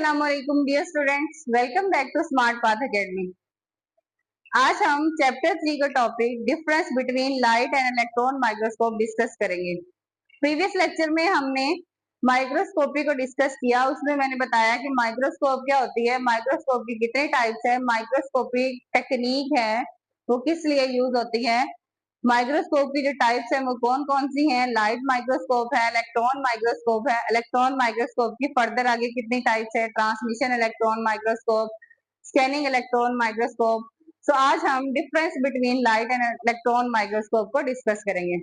अस्सलामुअलैकुम dear students, welcome back to smart path academy. आज हम चैप्टर 3 का topic difference between light and electron microscope discuss करेंगे। Previous lecture में हमने माइक्रोस्कोपी को डिस्कस किया। उसमें मैंने बताया कि माइक्रोस्कोप क्या होती है, माइक्रोस्कोप की कितने टाइप्स है, माइक्रोस्कोपी टेक्निक है वो किस लिए यूज होती है, माइक्रोस्कोप की जो टाइप्स है वो कौन कौन सी हैं, लाइट माइक्रोस्कोप है, इलेक्ट्रॉन माइक्रोस्कोप है, इलेक्ट्रॉन माइक्रोस्कोप की फर्दर आगे कितनी टाइप्स है, transmission electron microscope, scanning electron microscope. So आज हम difference between light and electron microscope को डिस्कस करेंगे।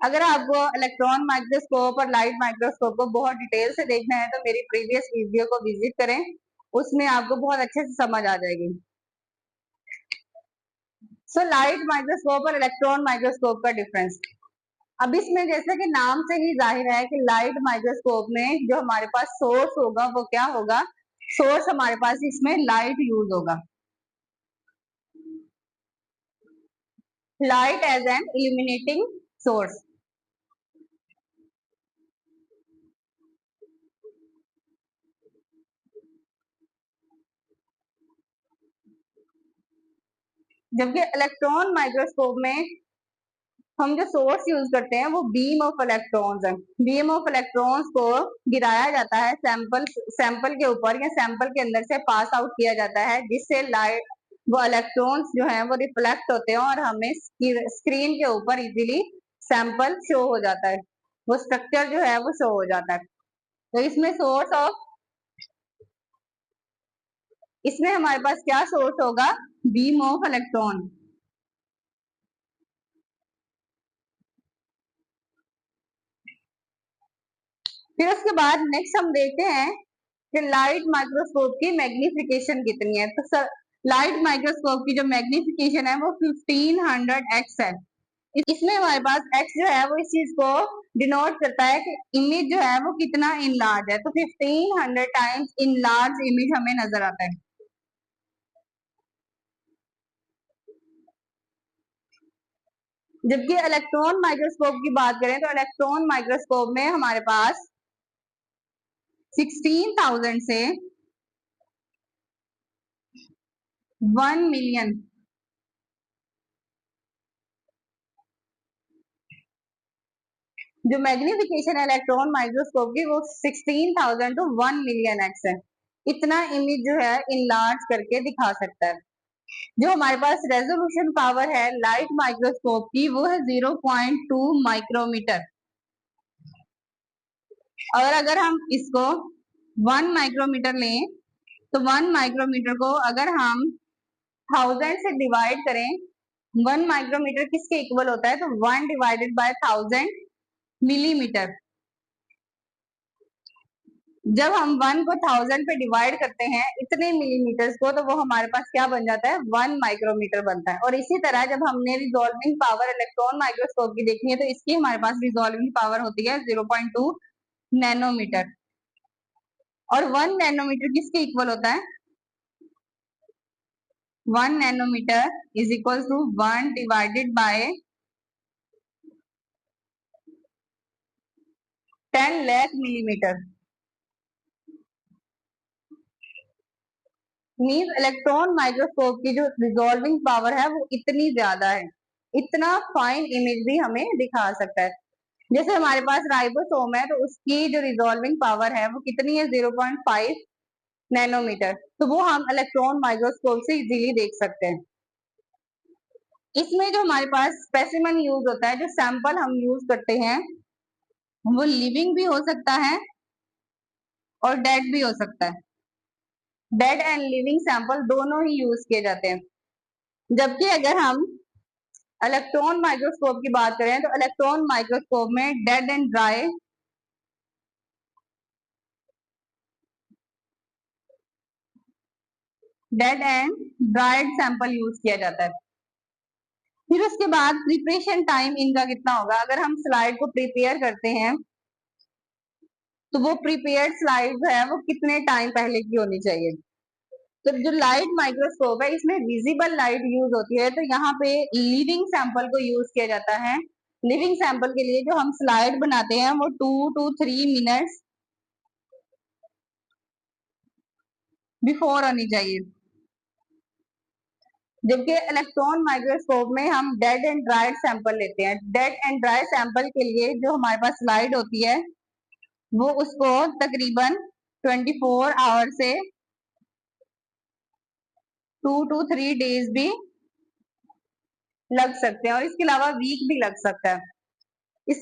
अगर आपको इलेक्ट्रॉन माइक्रोस्कोप और लाइट माइक्रोस्कोप को बहुत डिटेल से देखना है तो मेरी प्रीवियस वीडियो को विजिट करें, उसमें आपको बहुत अच्छे से समझ आ जाएगी। सो लाइट माइक्रोस्कोप और इलेक्ट्रॉन माइक्रोस्कोप का डिफरेंस। अब इसमें जैसे कि नाम से ही जाहिर है कि लाइट माइक्रोस्कोप में जो हमारे पास सोर्स होगा वो क्या होगा, सोर्स हमारे पास इसमें लाइट यूज होगा, light as an illuminating source. जबकि इलेक्ट्रॉन माइक्रोस्कोप में हम जो सोर्स यूज करते हैं वो बीम ऑफ इलेक्ट्रॉन्स है। बीम ऑफ इलेक्ट्रॉन्स को गिराया जाता है सैंपल के ऊपर या सैंपल के अंदर से पास आउट किया जाता है, जिससे लाइट वो इलेक्ट्रॉन्स जो हैं वो रिफ्लेक्ट होते हैं और हमें स्क्रीन के ऊपर इजीली सैंपल शो हो जाता है, वो स्ट्रक्चर जो है वो शो हो जाता है। तो इसमें हमारे पास क्या सोर्स होगा, बीम ऑफ इलेक्ट्रॉन। फिर उसके बाद नेक्स्ट हम देखते हैं कि लाइट माइक्रोस्कोप की मैग्निफिकेशन कितनी है। तो लाइट माइक्रोस्कोप की जो मैग्निफिकेशन है वो 1500x है। इसमें हमारे पास x जो है वो इस चीज को डिनोट करता है कि इमेज जो है वो कितना इनलार्ज है। तो 1500 टाइम्स इनलार्ज इमेज हमें नजर आता है। जबकि इलेक्ट्रॉन माइक्रोस्कोप की बात करें तो इलेक्ट्रॉन माइक्रोस्कोप में हमारे पास 16,000 से 1 मिलियन जो मैग्निफिकेशन है इलेक्ट्रॉन माइक्रोस्कोप की वो 16,000 टू 1 मिलियन एक्स है। इतना इमेज जो है इनलार्ज करके दिखा सकता है। जो हमारे पास रेजोल्यूशन पावर है लाइट माइक्रोस्कोप की वो है 0.2 माइक्रोमीटर। और अगर हम इसको 1 माइक्रोमीटर लें तो 1 माइक्रोमीटर को अगर हम 1000 से डिवाइड करें, 1 माइक्रोमीटर किसके इक्वल होता है, तो 1 डिवाइडेड बाय 1000 मिलीमीटर। जब हम 1 को 1000 पे डिवाइड करते हैं इतने मिलीमीटर्स को, तो वो हमारे पास क्या बन जाता है, 1 माइक्रोमीटर बनता है। और इसी तरह जब हमने रिजॉल्विंग पावर इलेक्ट्रॉन माइक्रोस्कोप की देखनी है तो इसकी हमारे पास रिजॉल्विंग पावर होती है 0.2 नैनोमीटर। और 1 नैनोमीटर किसके इक्वल होता है, 1 nanometre is equal to 1 divided by 10 lakh millimetre. Means electron microscope की जो रिजॉल्विंग पावर है वो इतनी ज्यादा है, इतना फाइन इमेज भी हमें दिखा सकता है। जैसे हमारे पास राइबोसोम है तो उसकी जो रिजॉल्विंग पावर है वो कितनी है, 0.5 नैनोमीटर। तो वो हम इलेक्ट्रॉन माइक्रोस्कोप से इजीली देख सकते हैं। इसमें जो हमारे पास स्पेसिमेन यूज होता है, जो सैंपल हम यूज करते हैं वो लिविंग भी हो सकता है और डेड भी हो सकता है। डेड एंड लिविंग सैंपल दोनों ही यूज किए जाते हैं। जबकि अगर हम इलेक्ट्रॉन माइक्रोस्कोप की बात करें तो इलेक्ट्रॉन माइक्रोस्कोप में dead and dried sample use किया जाता है। फिर उसके बाद प्रिपरेशन टाइम इनका कितना होगा। अगर हम स्लाइड को प्रिपेयर करते हैं तो वो प्रिपेयर्ड स्लाइड जो है वो कितने टाइम पहले की होनी चाहिए। तो जो लाइट माइक्रोस्कोप है इसमें विजिबल लाइट यूज होती है, तो यहाँ पे लिविंग सैंपल को यूज किया जाता है। लिविंग सैंपल के लिए जो हम स्लाइड बनाते हैं वो 2 to 3 मिनट्स बिफोर होनी चाहिए। जबकि इलेक्ट्रॉन माइक्रोस्कोप में हम डेड एंड ड्राइड सैंपल लेते हैं। डेड एंड ड्राई सैंपल के लिए जो हमारे पास स्लाइड होती है वो उसको तकरीबन 24 आवर से 2 to 3 डेज भी लग सकते हैं और इसके अलावा वीक भी लग सकता है। इस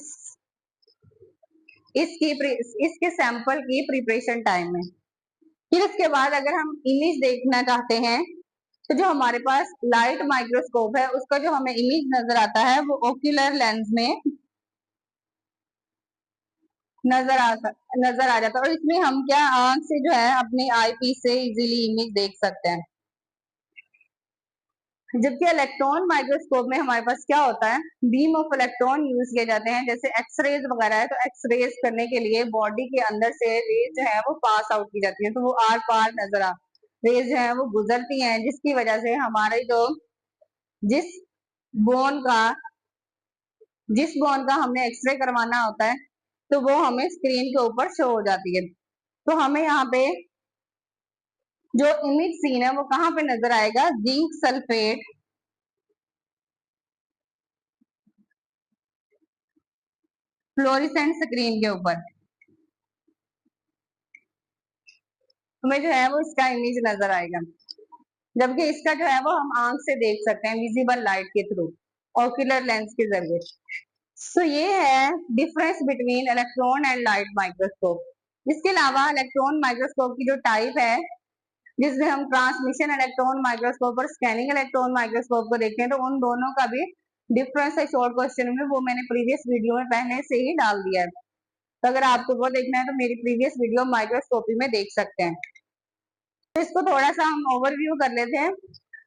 इसकी इसके सैंपल की प्रिपरेशन टाइम में। फिर इसके बाद अगर हम इमेज देखना चाहते हैं तो जो हमारे पास लाइट माइक्रोस्कोप है उसका जो हमें इमेज नजर आता है वो ओक्यूलर लेंस में नजर आ जाता है और इसमें हम क्या आंख से जो है अपनी आई पीस से इजीली इमेज देख सकते हैं। जबकि इलेक्ट्रॉन माइक्रोस्कोप में हमारे पास क्या होता है, बीम ऑफ इलेक्ट्रॉन यूज किए जाते हैं। जैसे एक्सरेज वगैरह है तो एक्सरेज करने के लिए बॉडी के अंदर से रेज जो है वो पास आउट की जाती है तो वो आर पार रेज जो है वो गुजरती हैं जिसकी वजह से हमारे जो जिस बोन का जिस बोन का हमने एक्सरे करवाना होता है तो वो हमें स्क्रीन के ऊपर शो हो जाती है। तो हमें यहाँ पे जो इमेज सीन है वो कहाँ पे नजर आएगा, जिंक सल्फेट फ्लोरिसेंट स्क्रीन के ऊपर हमें जो है वो इसका इमेज नजर आएगा। जबकि इसका जो है वो हम आंख से देख सकते हैं विजिबल लाइट के थ्रू, ऑक्यूलर लेंस के जरिए। सो ये है difference between electron and light microscope. इसके अलावा इलेक्ट्रॉन माइक्रोस्कोप की जो टाइप है जिसमें हम ट्रांसमिशन इलेक्ट्रॉन माइक्रोस्कोप और स्कैनिंग इलेक्ट्रॉन माइक्रोस्कोप को देखते हैं तो उन दोनों का भी डिफरेंस है शॉर्ट क्वेश्चन में, वो मैंने प्रीवियस वीडियो में पहले से ही डाल दिया है। तो अगर आपको वो देखना है तो मेरी प्रीवियस वीडियो माइक्रोस्कोपी में देख सकते हैं। तो इसको थोड़ा सा हम ओवरव्यू कर लेते हैं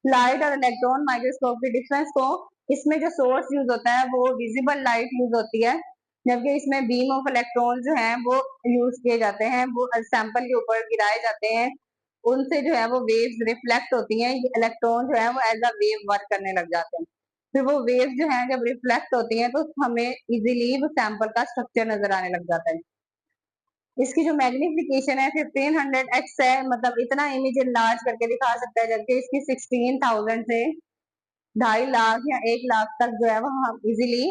लाइट और इलेक्ट्रॉन माइक्रोस्कोप के डिफरेंस को। इसमें जो सोर्स यूज होता है वो विजिबल लाइट यूज होती है, जबकि इसमें बीम ऑफ इलेक्ट्रॉन जो है वो यूज किए जाते हैं, वो सैंपल के ऊपर गिराए जाते हैं, उनसे जो है वो वेव्स रिफ्लेक्ट होती हैं। इलेक्ट्रॉन जो है वो एज अ वेव वर्क करने लग जाते हैं। फिर वो वेव जो है जब रिफ्लेक्ट होती हैं तो हमें इजीली वो सैंपल का स्ट्रक्चर नजर आने लग जाता है। इसकी जो मैग्निफिकेशन है 1500x है, मतलब इतना इमेज लार्ज करके दिखा सकता है, जबकि इसकी 16,000 से 2.5 लाख या 1 लाख तक जो है वो हम इजीली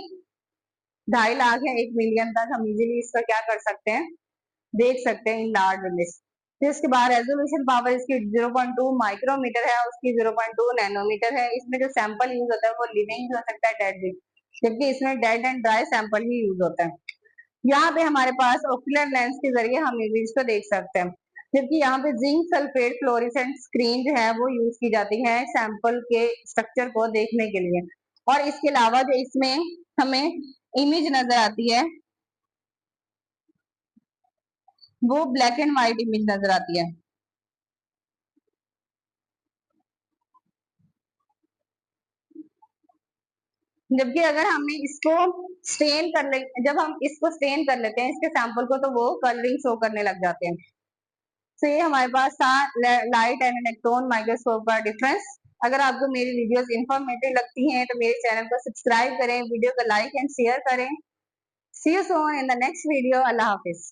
2.5 लाख या 1 मिलियन तक हम इजीली इसका क्या कर सकते हैं, देख सकते हैं इन लार्ज इमेज। फिर उसके बाद रेजोल्यूशन पावर इसकी 0.2 माइक्रोमीटर है, उसकी 0.2 नैनोमीटर है। इसमें जो सैंपल यूज होता है वो लिविंग भी हो सकता है, डेड भी, जबकि इसमें dead and dry sample he use होता है। यहाँ पे हमारे पास ओकुलर लेंस के जरिए हम इमेज को देख सकते हैं, जबकि यहाँ पे जिंक सल्फेट फ्लोरेसेंट स्क्रीन जो है वो यूज की जाती है सैंपल के स्ट्रक्चर को देखने के लिए। और इसके अलावा जो इसमें हमें इमेज नजर आती है वो ब्लैक एंड व्हाइट इमेज नजर आती है। जबकि अगर हमने इसको स्टेन कर ले जब हम इसको स्टेन कर लेते हैं इसके सैंपल को तो वो कलरिंग शो करने लग जाते हैं। तो ये हमारे पास था लाइट एंड इलेक्ट्रॉन माइक्रोस्कोप का डिफरेंस। अगर आपको मेरी वीडियोस इंफॉर्मेटिव लगती हैं तो मेरे चैनल को सब्सक्राइब करें, वीडियो को लाइक एंड शेयर करें। See you soon in the next video. अल्लाह हाफिज।